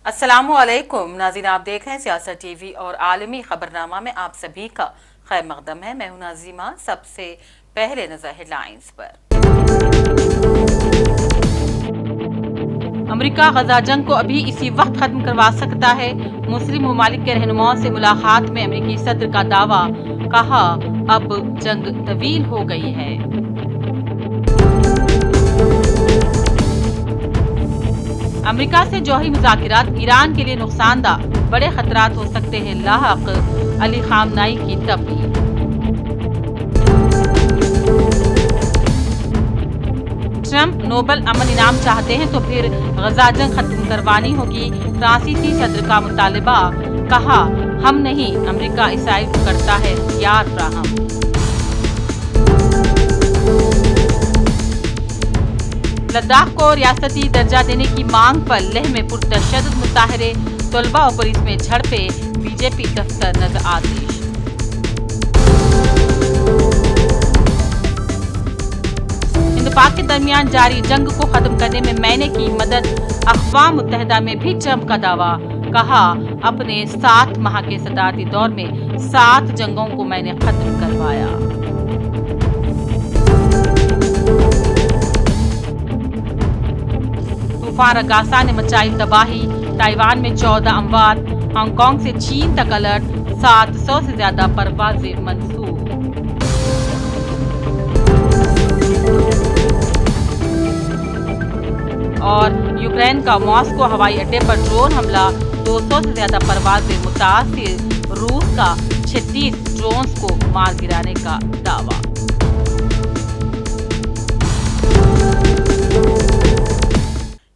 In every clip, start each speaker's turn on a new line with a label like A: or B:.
A: अस्सलामुअलैकुम नाज़रीन, आप देख रहे हैं सियासत टीवी और आलमी खबरनामा में आप सभी का खैर मकदम है। मैं हूं नाज़िमा। सबसे पहले नजर हेडलाइंस पर। अमेरिका गजा जंग को अभी इसी वक्त खत्म करवा सकता है। मुस्लिम ममालिक के रहनुमाओं से मुलाकात में अमेरिकी सदर का दावा, कहा अब जंग तवील हो गई है। अमेरिका से जौहरी मुज़ाकिरात ईरान के लिए नुकसानदा, बड़े खतरात हो सकते हैं लाहक, अली खामनाई की तबलीग। ट्रंप नोबल अमन इनाम चाहते हैं तो फिर गजा जंग खत्म करवानी होगी, फ्रांसीसी सदर का मुतालबा, कहा हम नहीं अमेरिका इसराइल को करता है हथियार फ्राहम। लद्दाख को रियासती दर्जा देने की मांग पर लेह में पुरतशद्दुद मुजाहरे, तलबा और पुलिस में झड़पे, बीजेपी दफ्तर नजर आतिश। हिंद पाक के दरमियान जारी जंग को खत्म करने में मैंने की मदद, अक़वाम मुत्तहिदा में भी ट्रंप का दावा, कहा अपने 7 माह के सदारती दौर में 7 जंगों को मैंने खत्म करवाया। तूफान अगासा ने मचाई तबाही, ताइवान में 14 अमवात, हांगकांग से चीन तक अलर्ट, 700 से ज्यादा परवाजें मंसूख। और यूक्रेन का मॉस्को हवाई अड्डे पर ड्रोन हमला, 200 से ज्यादा परवाजें मुतासिर, रूस का 36 ड्रोन्स को मार गिराने का दावा।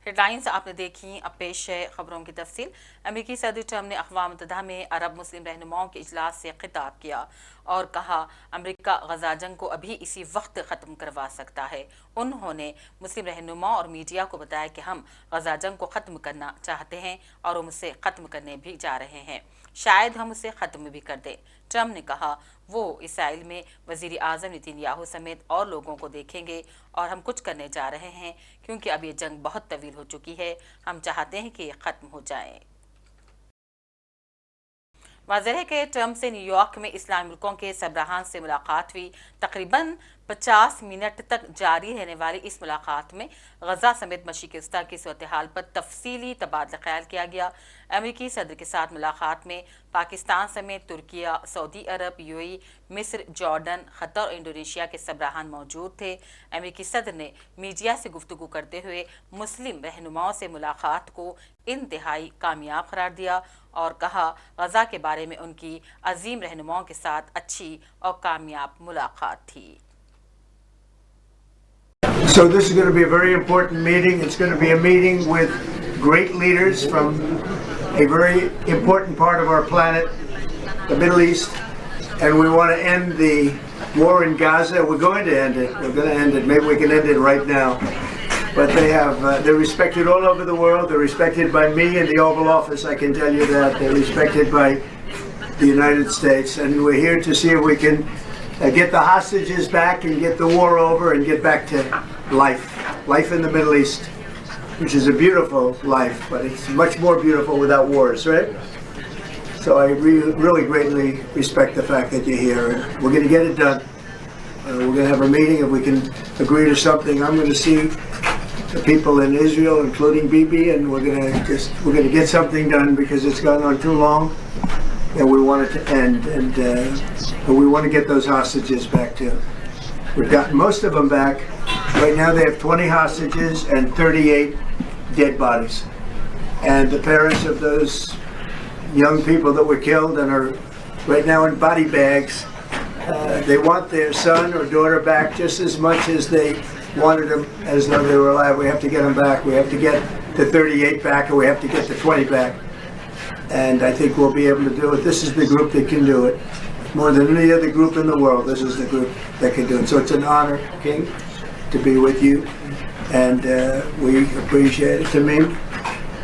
A: हेडलाइंस आपने देखी, अब पेश है खबरों की तफसील। अमेरिकी सदर ट्रंप ने अक़वाम मुत्तहिदा में अरब मुस्लिम रहनुमाओं के इजलास से खिताब किया और कहा अमेरिका गजा जंग को अभी इसी वक्त ख़त्म करवा सकता है। उन्होंने मुस्लिम रहनुमाओं और मीडिया को बताया कि हम गजा जंग को ख़त्म करना चाहते हैं और हम उसे ख़त्म करने भी जा रहे हैं, शायद हम उसे ख़त्म भी कर दें। ट्रंप ने कहा वो इसराइल में वज़ीर आज़म नेतन्याहू समेत और लोगों को देखेंगे और हम कुछ करने जा रहे हैं क्योंकि अब ये जंग बहुत तवील हो चुकी है, हम चाहते हैं कि ये ख़त्म हो जाए। वाज़ेह है कि ट्रंप से न्यूयॉर्क में इस्लामी मुल्कों के सरबराहान से मुलाकात हुई। तकरीबन 50 मिनट तक जारी रहने वाली इस मुलाकात में गजा समेत मशरिक़ वस्ता की सूरत हाल पर तफसीली तबादला ख्याल किया गया। अमेरिकी सदर के साथ मुलाकात में पाकिस्तान समेत तुर्किया, सऊदी अरब, यूएई, मिस्र, जॉर्डन, क़तर और इंडोनेशिया के सरबराहान मौजूद थे। अमेरिकी सदर ने मीडिया से गुफ्तगू करते हुए मुस्लिम रहनुमाओं से मुलाकात को इंतहाई कामयाब करार दिया और कहा गजा के बारे में उनकी अजीम रहनुमाओं के साथ अच्छी और कामयाब मुलाकात थी।
B: So this is going to be a very important meeting. It's going to be a meeting with great leaders from a very important part of our planet, the Middle East, and we want to end the war in Gaza. We're going to end it. We're going to end it. Maybe we can end it right now. But they're respected all over the world. They're respected by me in the Oval Office, I can tell you that. They're respected by the United States. And we're here to see if we can get the hostages back and get the war over and get back to life in the Middle East, which is a beautiful life, but it's much more beautiful without wars, right? So I really greatly respect the fact that you're here. We're going to get it done. We're going to have a meeting. If we can agree to something, I'm going to see the people in Israel, including Bibi, and we're going to get something done because it's gone on too long. And we want it to end, and we want to get those hostages back too. We've gotten most of them back. Right now they have 20 hostages and 38 dead bodies. And the parents of those young people that were killed and are right now in body bags, they want their son or daughter back just as much as they wanted them as though they were alive. We have to get them back. We have to get the 38 back, and we have to get the 20 back. And I think we'll be able to do it. This is the group that can do it. More than any other group in the world, this is the group that can do it. So it's an honor, King, to be with you. And we appreciate it. To me,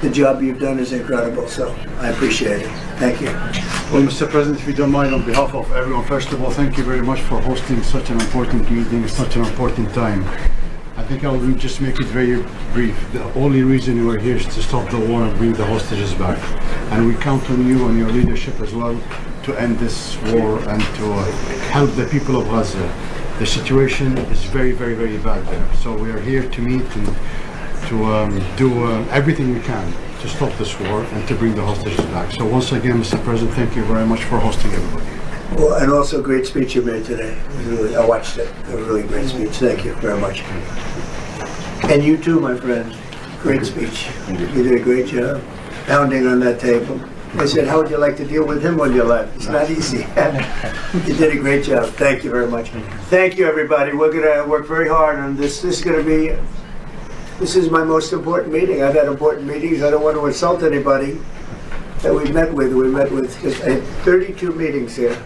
B: the job you've done is incredible. So I appreciate it. Thank you.
C: Well, Mr. President, if you don't mind, on behalf of everyone, first of all, thank you very much for hosting such an important meeting at such an important time. At think I'll just make it very brief. The only reason we're here is to stop the war and bring the hostages back. And we count on you and your leadership as well to end this war and to help the people of Gaza. The situation is very, very, very bad there. So we are here to meet and to do everything we can to stop this war and to bring the hostages back. So once again, Mr. President, thank you very much for hosting everybody.
B: Well, and also great speech you made today. It was really, I watched it. A really great speech. Thank you very much. And you too, my friend. Great speech. You did a great job pounding on that table. I said, how would you like to deal with him when you left? It's not easy. You did a great job. Thank you very much. Thank you, everybody. We're going to work very hard on this. This is my most important meeting. I've had important meetings. I don't want to insult anybody that we've met with. We met with just 32 meetings here.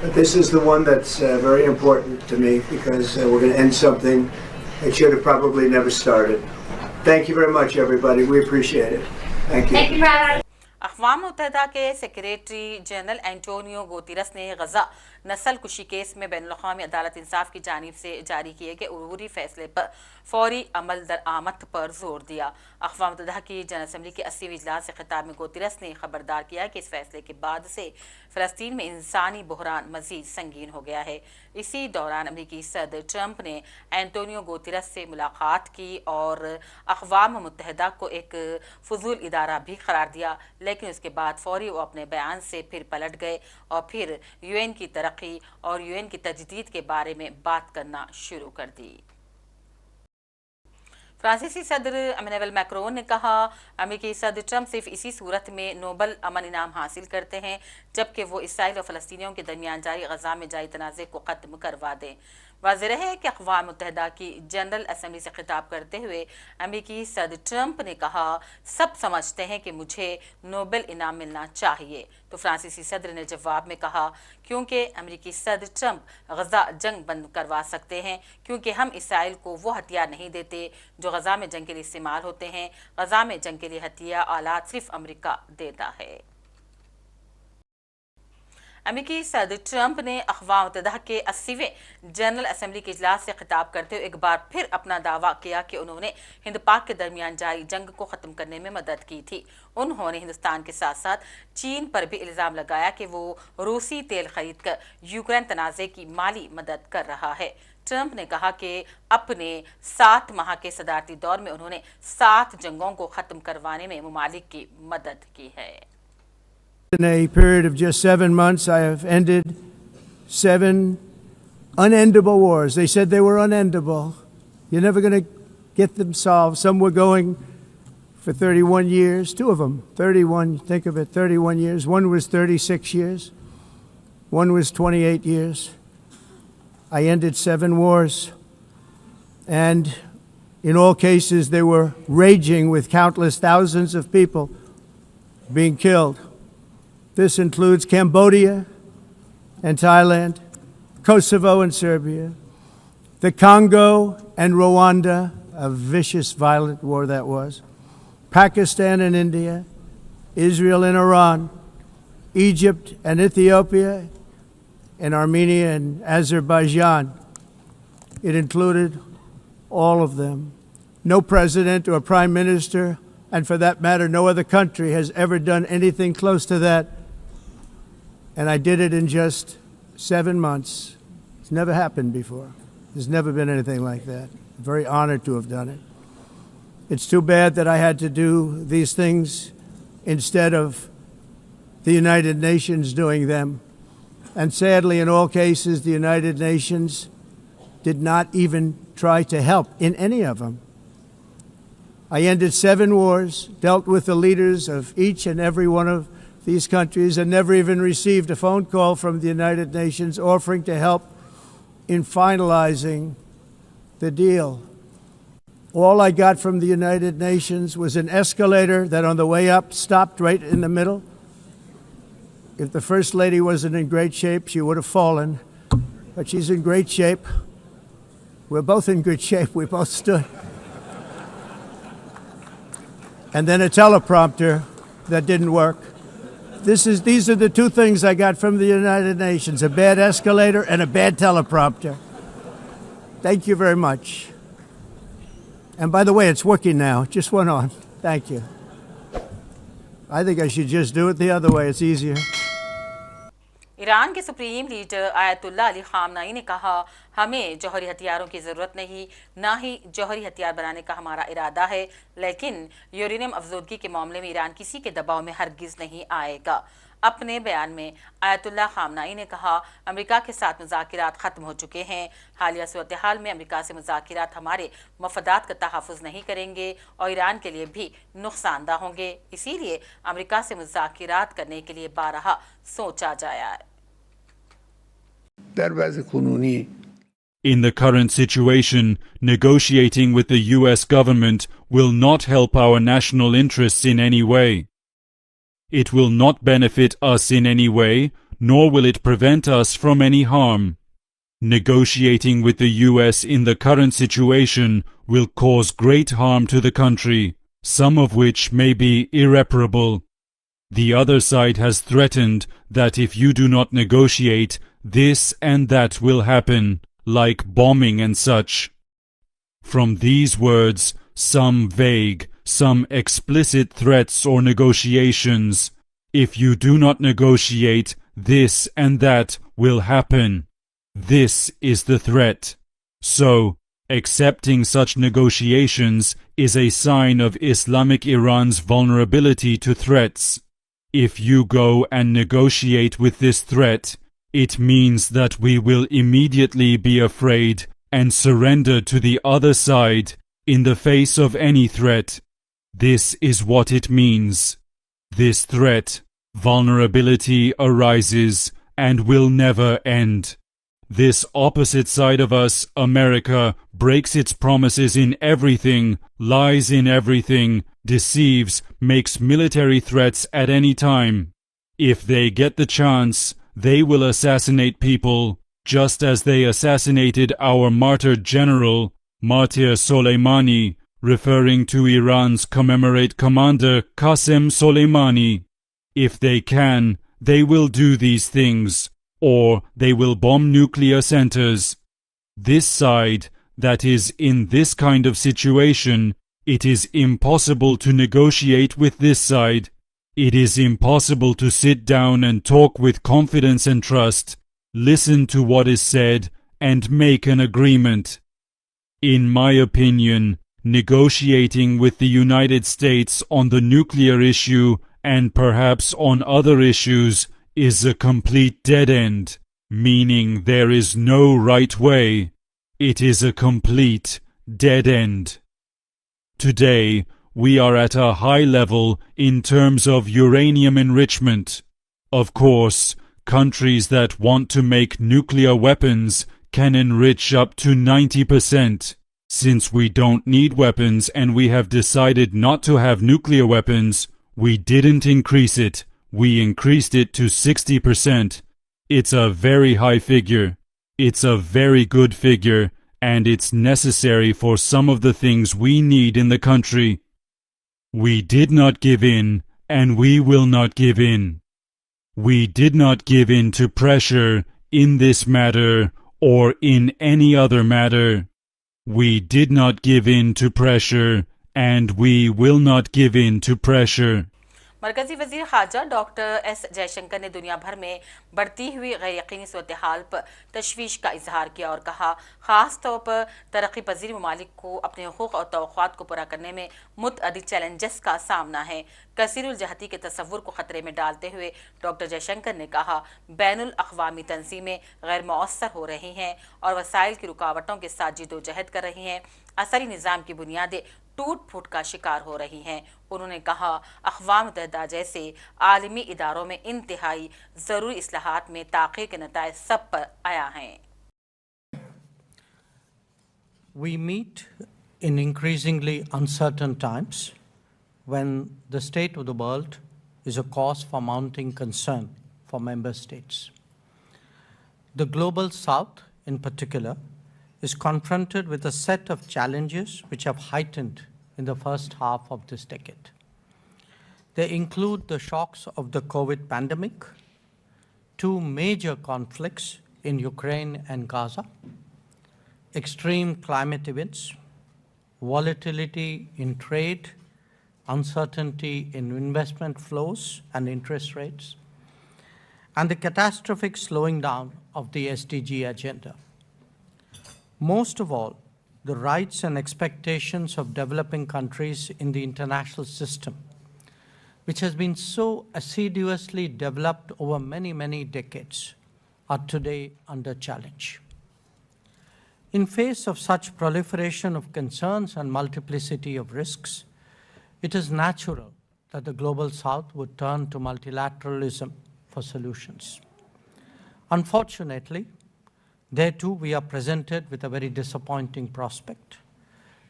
B: But this is the one that's very important to me because we're going to end something that should have probably never started. Thank you very much, everybody. We appreciate it. Thank you.
D: Thank you, brother.
A: अक़वाम मुत्तहिदा के secretary general Antonio Guterres ने गजा नस्ल कुशी case में बैनुल-अक़वामी अदालत इंसाफ की जानिब से जारी किए गए उरूरी फैसले पर फौरी अमल दरामद पर जोर दिया। अक़वाम मुत्तहिदा की जनरल असम्बली के 80वें इजलास से खिताब में गुतेरस ने खबरदार किया कि इस फैसले के बाद से फ़लस्तीन में इंसानी बहरान मज़ीद संगीन हो गया है। इसी दौरान अमरीकी सदर ट्रंप ने एंटोनियो गुतेरस से मुलाकात की और अक़वाम मुत्तहिदा को एक फजूल इदारा भी करार दिया, लेकिन उसके बाद फौरी वो अपने बयान से फिर पलट गए और फिर यूएन की तरक्की और यूएन की तजदीद के बारे में बात करना शुरू कर दी। फ्रांसीसी सदर एमेनुएल मैक्रोन ने कहा, अमेरिकी सदर ट्रंप सिर्फ इसी सूरत में नोबल अमन इनाम हासिल करते हैं जबकि वो इसराइल और फ़लस्तीनियों के दरमियान जारी गजा में जारी तनाज़े को ख़त्म करवा दें। वाज़ेह है कि अक़वाम मुत्तहिदा की जनरल असम्बली से खिताब करते हुए अमेरिकी सदर ट्रंप ने कहा, सब समझते हैं कि मुझे नोबेल इनाम मिलना चाहिए। तो फ्रांसीसी सदर ने जवाब में कहा, क्योंकि अमेरिकी सदर ट्रंप गजा जंग बंद करवा सकते हैं, क्योंकि हम इसराइल को वो हथियार नहीं देते जो गजा में जंग के लिए इस्तेमाल होते हैं। गजा में जंग के लिए हथियार आलात सिर्फ अमेरिका देता है। अमेरिकी सदर ट्रंप ने अक़वाम मुत्तहिदा के 80वें जनरल असम्बली के इजलास से खिताब करते हुए एक बार फिर अपना दावा किया कि उन्होंने हिंद पाक के दरमियान जारी जंग को ख़त्म करने में मदद की थी। उन्होंने हिंदुस्तान के साथ साथ चीन पर भी इल्ज़ाम लगाया कि वो रूसी तेल खरीद कर यूक्रेन तनाज़े की माली मदद कर रहा है। ट्रंप ने कहा कि अपने 7 माह के सदारती दौर में उन्होंने 7 जंगों को ख़त्म करवाने में ममालिक की मदद की है।
E: In a period of just 7 months, I have ended 7 unendable wars. They said they were unendable. You're never going to get them solved. Some were going for 31 years, 2 of them, 31, think of it, 31 years. One was 36 years. One was 28 years. I ended 7 wars. And in all cases, they were raging with countless thousands of people being killed. This includes Cambodia and Thailand, Kosovo and Serbia, the Congo and Rwanda, a vicious, violent war that was, Pakistan and India, Israel and Iran, Egypt and Ethiopia, and Armenia and Azerbaijan. It included all of them. No president or prime minister, and for that matter, no other country has ever done anything close to that. And I did it in just 7 months. It's never happened before. There's never been anything like that. I'm very honored to have done it. It's too bad that I had to do these things instead of the United Nations doing them. And sadly, in all cases, the United Nations did not even try to help in any of them. I ended 7 wars, dealt with the leaders of each and every one of these countries, and never even received a phone call from the United Nations offering to help in finalizing the deal. All I got from the United Nations was an escalator that on the way up stopped right in the middle. If the First Lady wasn't in great shape, she would have fallen, but she's in great shape. We're both in good shape. We both stood. And then a teleprompter that didn't work. These are the 2 things I got from the United Nations, a bad escalator and a bad teleprompter. Thank you very much. And by the way, it's working now. Just went on. Thank you. I think I should just do it the other way. It's easier.
A: Iran के supreme leader Ayatollah Ali Khamenei ने कहा, हमें जौहरी हथियारों की ज़रूरत नहीं, ना ही जौहरी हथियार बनाने का हमारा इरादा है, लेकिन यूरेनियम अफजोदगी के मामले में ईरान किसी के दबाव में हरगिज़ नहीं आएगा। अपने बयान में आयतुल्ला खामनाई ने कहा, अमेरिका के साथ मुज़ाकिरात ख़त्म हो चुके हैं। हालिया सूरत हाल में अमेरिका से मुज़ाकिरात हमारे मफादात का तहफ़्फ़ुज़ नहीं करेंगे और ईरान के लिए भी नुकसानदा होंगे। इसीलिए अमेरिका से मुज़ाकिरात करने के लिए बारहा सोचा जाया है।
D: In the current situation, negotiating with the US government will not help our national interests in any way. It will not benefit us in any way, nor will it prevent us from any harm. Negotiating with the US in the current situation will cause great harm to the country, some of which may be irreparable. The other side has threatened that if you do not negotiate, this and that will happen, like bombing and such. From these words, some vague, some explicit threats or negotiations, if you do not negotiate, this and that will happen. This is the threat. So, accepting such negotiations is a sign of Islamic Iran's vulnerability to threats. If you go and negotiate with this threat, it means that we will immediately be afraid and surrender to the other side in the face of any threat. This is what it means. This threat, vulnerability, arises and will never end. This opposite side of us, America, breaks its promises in everything, lies in everything, deceives, makes military threats at any time. If they get the chance, they will assassinate people, just as they assassinated our martyred general, Martyr Soleimani, referring to Iran's commemorate commander Qasem Soleimani. If they can, they will do these things, or they will bomb nuclear centers. This side, that is in this kind of situation, it is impossible to negotiate with this side. It is impossible to sit down and talk with confidence and trust, listen to what is said, and make an agreement. In my opinion, negotiating with the United States on the nuclear issue and perhaps on other issues is a complete dead end, meaning there is no right way. It is a complete dead end. Today, we are at a high level in terms of uranium enrichment. Of course, countries that want to make nuclear weapons can enrich up to 90%. Since we don't need weapons and we have decided not to have nuclear weapons, we didn't increase it. We increased it to 60%. It's a very high figure. It's a very good figure, and it's necessary for some of the things we need in the country. We did not give in, and we will not give in. We did not give in to pressure in this matter or in any other matter. We did not give in to pressure, and we will not give in to pressure.
A: मरकजी वजीर खारजा doctor S Jaishankar ने दुनिया भर में बढ़ती हुई गैर यकीनी सूरत हाल पर तशवीश का इजहार किया और कहा, ख़ास तौर पर तरक्की पजीर ममालिक को अपने हुकूक़ और तवक़्क़ुआत को पूरा करने में मुतअद्दिद चैलेंजेस का सामना है। कसीरुल जहती के तसव्वुर को ख़तरे में डालते हुए डॉक्टर जयशंकर ने कहा, बैनुल अक़वामी तंजीमें गैर मौसर हो रही हैं और वसाइल की रुकावटों के साथ जिदोजहद कर रही हैं। असरी निज़ाम की बुनियादें टूट फूट का शिकार हो रही हैं। उन्होंने कहा, अक़वाम मुत्तहिदा जैसे आलमी इदारों में इंतहाई ज़रूरी इस्लाहात में ताक़ीर के नताइज सब पर आया हैं।
F: We meet in increasingly uncertain times when the state of the world is a cause for mounting concern for member states. The global south, in particular, is confronted with a set of challenges which have heightened in the first half of this decade. They include the shocks of the COVID pandemic, two major conflicts in Ukraine and Gaza, extreme climate events, volatility in trade, uncertainty in investment flows and interest rates, and the catastrophic slowing down of the SDG agenda. Most of all, the rights and expectations of developing countries in the international system, which has been so assiduously developed over many, many decades, are today under challenge. In face of such proliferation of concerns and multiplicity of risks, it is natural that the Global South would turn to multilateralism for solutions. Unfortunately, there too we are presented with a very disappointing prospect.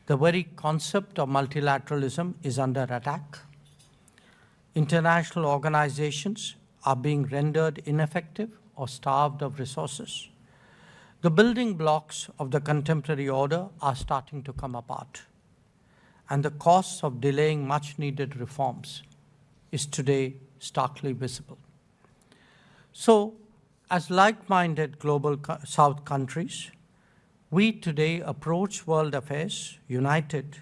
F: The very concept of multilateralism is under attack. International organizations are being rendered ineffective or starved of resources. The building blocks of the contemporary order are starting to come apart, and the costs of delaying much needed reforms is today starkly visible. So, as like-minded Global South countries, we today approach world affairs united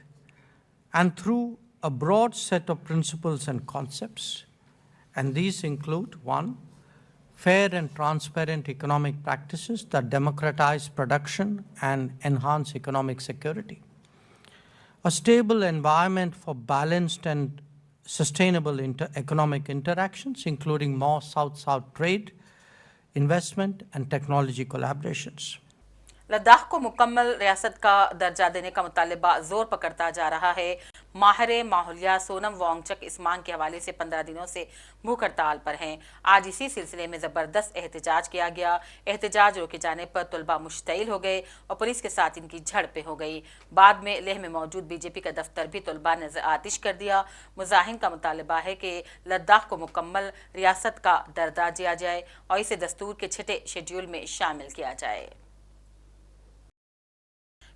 F: and through a broad set of principles and concepts, and these include: 1, fair and transparent economic practices that democratize production and enhance economic security; a stable environment for balanced and sustainable economic interactions, including more South-South trade, investment and technology collaborations.
A: Ladakh को मुकम्मल रियासत का दर्जा देने का मुतालबा जोर पकड़ता जा रहा है। माहिर माहौलिया सोनम वांगचक इस मांग के हवाले से 15 दिनों से भूख हड़ताल पर हैं। आज इसी सिलसिले में ज़बरदस्त एहतजाज किया गया। एहतजाज रोके जाने पर तलबा मुश्तइल हो गए और पुलिस के साथ इनकी झड़पें हो गई। बाद में लेह में मौजूद बीजेपी का दफ्तर भी तलबा ने आतिश कर दिया। मुजाहिन का मुतालबा है कि लद्दाख को मुकम्मल रियासत का दर्जा दिया जाए और इसे दस्तूर के 6ठे शेड्यूल में शामिल किया जाए।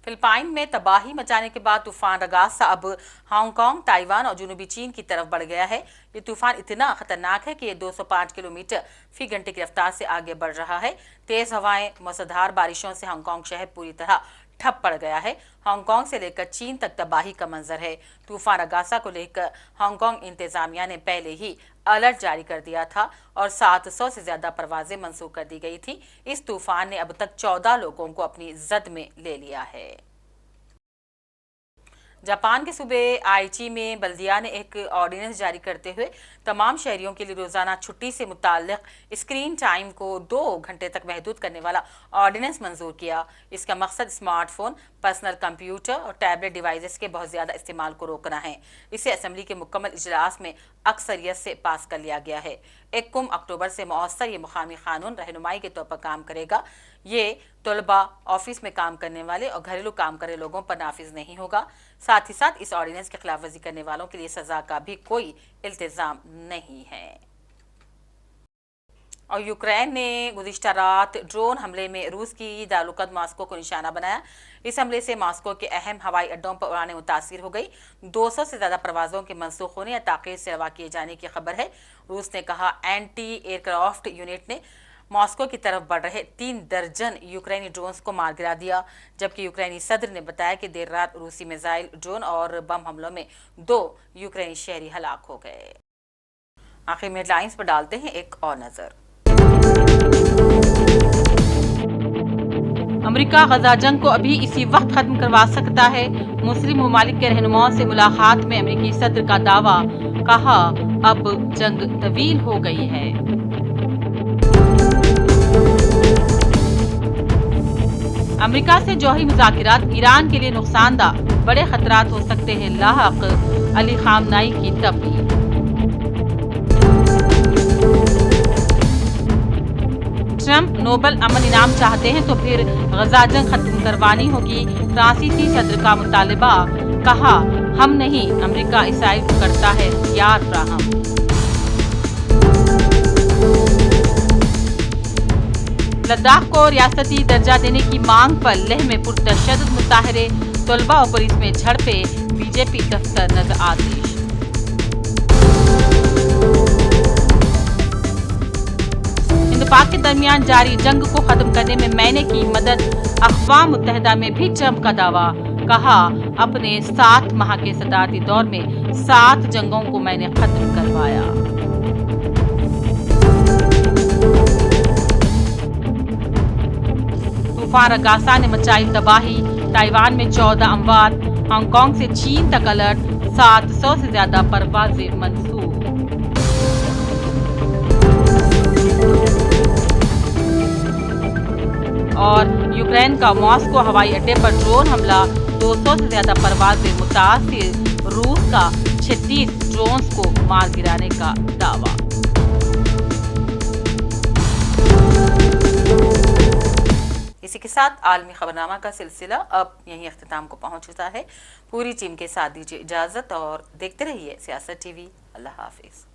A: फिलिपाइन में तबाही मचाने के बाद तूफान रगासा अब हांगकांग, ताइवान और जनूबी चीन की तरफ बढ़ गया है। ये तूफान इतना खतरनाक है कि ये 205 किलोमीटर फी घंटे की रफ्तार से आगे बढ़ रहा है। तेज हवाएं, मूसलाधार बारिशों से हांगकांग शहर पूरी तरह ठप पड़ गया है। हांगकांग से लेकर चीन तक तबाही का मंजर है। तूफान रगासा को लेकर हांगकांग इंतजामिया ने पहले ही अलर्ट जारी कर दिया था और 700 से ज्यादा परवाजें मंसूख कर दी गई थी। इस तूफान ने अब तक 14 लोगों को अपनी जद में ले लिया है। जापान के सूबे आइची में बल्दिया ने एक ऑर्डिनेंस जारी करते हुए तमाम शहरियों के लिए रोजाना छुट्टी से मुताल्लिक स्क्रीन टाइम को 2 घंटे तक महदूद करने वाला ऑर्डिनेंस मंजूर किया। इसका मकसद स्मार्टफोन, पर्सनल कंप्यूटर और टैबलेट डिवाइसेस के बहुत ज़्यादा इस्तेमाल को रोकना है। इसे असम्बली के मुकम्मल इजलास में अक्सरियत से पास कर लिया गया है। 1 अक्टूबर से मौसर ये मुकामी कानून रहनुमाई के तौर पर काम करेगा। ये तलबा, ऑफिस में काम करने वाले और घरेलू काम करे लोगों पर नाफिज नहीं होगा। साथ ही साथ इस ऑर्डिनेंस की खिलाफवर्जी करने वालों के लिए सजा का भी कोई इल्तिजाम नहीं है। और यूक्रेन ने गुज़िश्ता रात ड्रोन हमले में रूस की दारुलक़द मॉस्को को निशाना बनाया। इस हमले से मॉस्को के अहम हवाई अड्डों पर उड़ानें मुतासिर हो गई। 200 से ज़्यादा परवाज़ों के मनसूख होने या ताख़ीर से रवा किए जाने की खबर है। रूस ने कहा एंटी एयरक्राफ्ट यूनिट ने मॉस्को की तरफ बढ़ रहे 3 दर्जन यूक्रेनी ड्रोन्स को मार गिरा दिया, जबकि यूक्रेनी सदर ने बताया कि देर रात रूसी मिसाइल, ड्रोन और बम हमलों में 2 यूक्रेनी शहरी हलाक हो गए। आखिर में हेडलाइंस पर डालते हैं एक और नज़र। अमेरिका गजा जंग को अभी इसी वक्त खत्म करवा सकता है। मुस्लिम ममालिक के रहनुमाओं से मुलाकात में अमेरिकी सदर का दावा, कहा अब जंग तवील हो गई है। अमेरिका से जौहरी मुज़ाकिरात ईरान के लिए नुकसानदा, बड़े खतरात हो सकते हैं लाहक, अली खामनाई की तंबीह। ट्रंप नोबेल अमन इनाम चाहते हैं तो फिर गजा जंग खत्म करवानी होगी। फ्रांसीसी सदर का मुतालबा, कहा हम नहीं, अमेरिका इसराइल को करता है हथियार फ्राहम। लद्दाख को रियासती दर्जा देने की मांग पर लेह में पुरतशद्दुद मुजाहरे, तलबा और पुलिस में झड़पें, बीजेपी दफ्तर नजर आतिश। हिंद पाक के दरमियान जारी जंग को खत्म करने में मैंने की मदद, अक़वाम मुत्तहिदा में भी ट्रंप का दावा, کہا اپنے 7 ماہ کے صدارتی دور میں 7 جنگوں کو میں نے ختم کروایا۔ طوفان اگاسا نے مچائی تباہی، تائیوان میں 14 اموات، ہانگ کانگ سے چین تک الرٹ، 700 سے زیادہ پروازیں منسوخ۔ اور یوکرین کا ماسکو ہوائی اڈے پر ڈرون حملہ، 200 سے زیادہ پروازیں متاثر، روس کا 36 ڈرونز کو مار گرانے کا دعویٰ۔ اسی کے ساتھ عالمی خبرنامہ کا سلسلہ اب یہیں اختتام کو پہنچ چکا ہے۔ پوری ٹیم کے ساتھ دیجیے اجازت اور دیکھتے رہیے سیاست ٹی وی۔ اللہ حافظ۔